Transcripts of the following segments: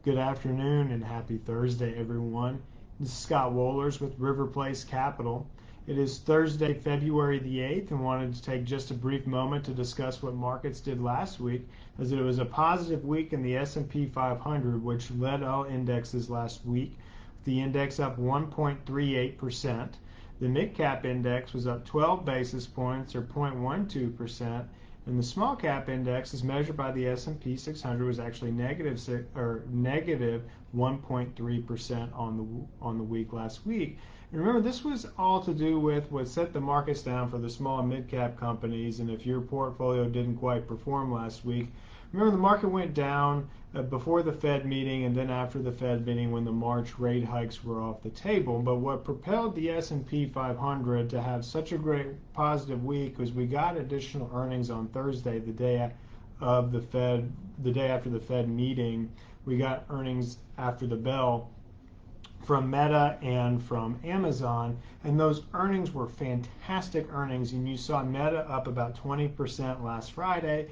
Good afternoon and happy Thursday, everyone. This is Scott Wohlers with River Place Capital. It is Thursday, February the 8th, and wanted to take just a brief moment to discuss what markets did last week, as it was a positive week in the S&P 500, which led all indexes last week, with the index up 1.38%. The mid-cap index was up 12 basis points, or 0.12%, and the small cap index, as measured by the S&P 600, was actually negative 1.3% on the week last week. And remember, this was all to do with what set the markets down for the small and mid cap companies. And if your portfolio didn't quite perform last week, remember the market went down before the Fed meeting and then after the Fed meeting when the March rate hikes were off the table. But what propelled the S&P 500 to have such a great positive week was we got additional earnings on Thursday, the day after the Fed meeting. We got earnings after the bell from Meta and from Amazon, and those earnings were fantastic earnings. And you saw Meta up about 20% last Friday,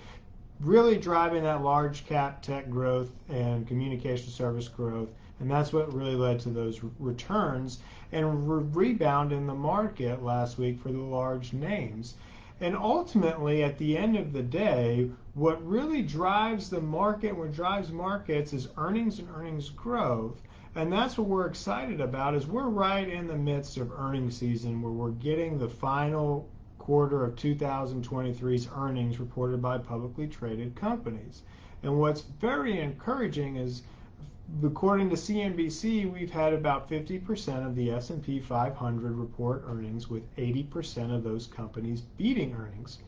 really driving that large cap tech growth and communication service growth. And that's what really led to those returns and rebound in the market last week for the large names. And ultimately, at the end of the day, what really drives the market, what drives markets, is earnings and earnings growth. And that's what we're excited about, is we're right in the midst of earnings season, where we're getting the final quarter of 2023's earnings reported by publicly traded companies. And what's very encouraging is, according to CNBC, we've had about 50% of the S&P 500 report earnings, with 80% of those companies beating earnings.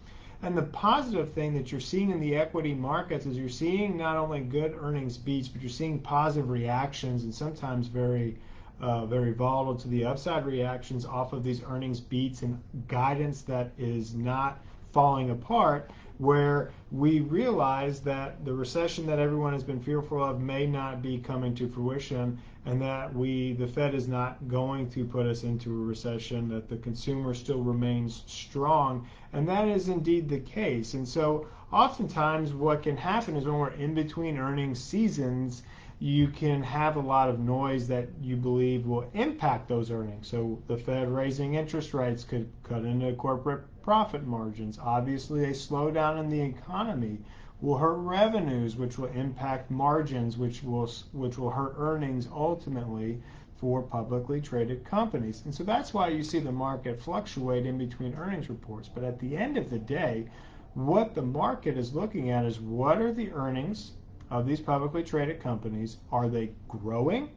And the positive thing that you're seeing in the equity markets is you're seeing not only good earnings beats, but you're seeing positive reactions, and sometimes very volatile to the upside reactions off of these earnings beats and guidance that is not falling apart, where we realize that the recession that everyone has been fearful of may not be coming to fruition, and that the Fed is not going to put us into a recession, that the consumer still remains strong, and that is indeed the case. And so oftentimes what can happen is when we're in between earnings seasons, you can have a lot of noise that you believe will impact those earnings. So the Fed raising interest rates could cut into corporate profit margins. Obviously, a slowdown in the economy will hurt revenues, which will impact margins, which will hurt earnings ultimately for publicly traded companies. And so that's why you see the market fluctuate in between earnings reports. But at the end of the day, what the market is looking at is, what are the earnings of these publicly traded companies? Are they growing?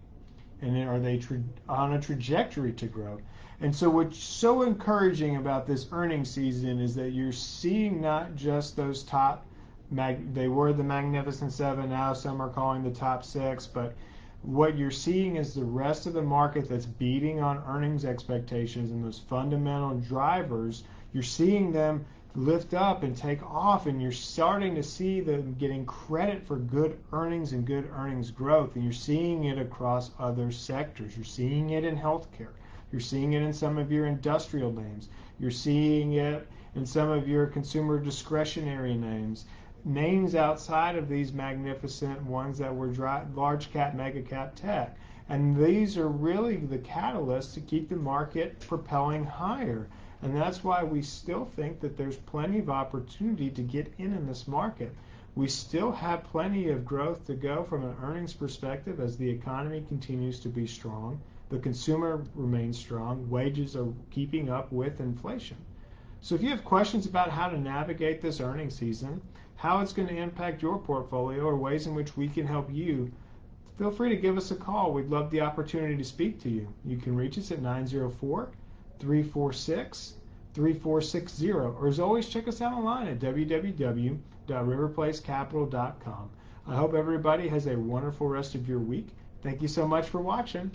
And are they on a trajectory to grow? And so what's so encouraging about this earnings season is that you're seeing not just those they were the Magnificent Seven, now some are calling the top six, but what you're seeing is the rest of the market that's beating on earnings expectations, and those fundamental drivers, you're seeing them lift up and take off, and you're starting to see them getting credit for good earnings and good earnings growth. And you're seeing it across other sectors. You're seeing it in healthcare. You're seeing it in some of your industrial names. You're seeing it in some of your consumer discretionary names outside of these magnificent ones that were large cap, mega cap tech. And these are really the catalysts to keep the market propelling higher. And that's why we still think that there's plenty of opportunity to get in this market. We still have plenty of growth to go from an earnings perspective as the economy continues to be strong. The consumer remains strong. Wages are keeping up with inflation. So if you have questions about how to navigate this earnings season, how it's going to impact your portfolio, or ways in which we can help you, feel free to give us a call. We'd love the opportunity to speak to you. You can reach us at 904-346-3460, or as always, check us out online at www.riverplacecapital.com. I hope everybody has a wonderful rest of your week. Thank you so much for watching.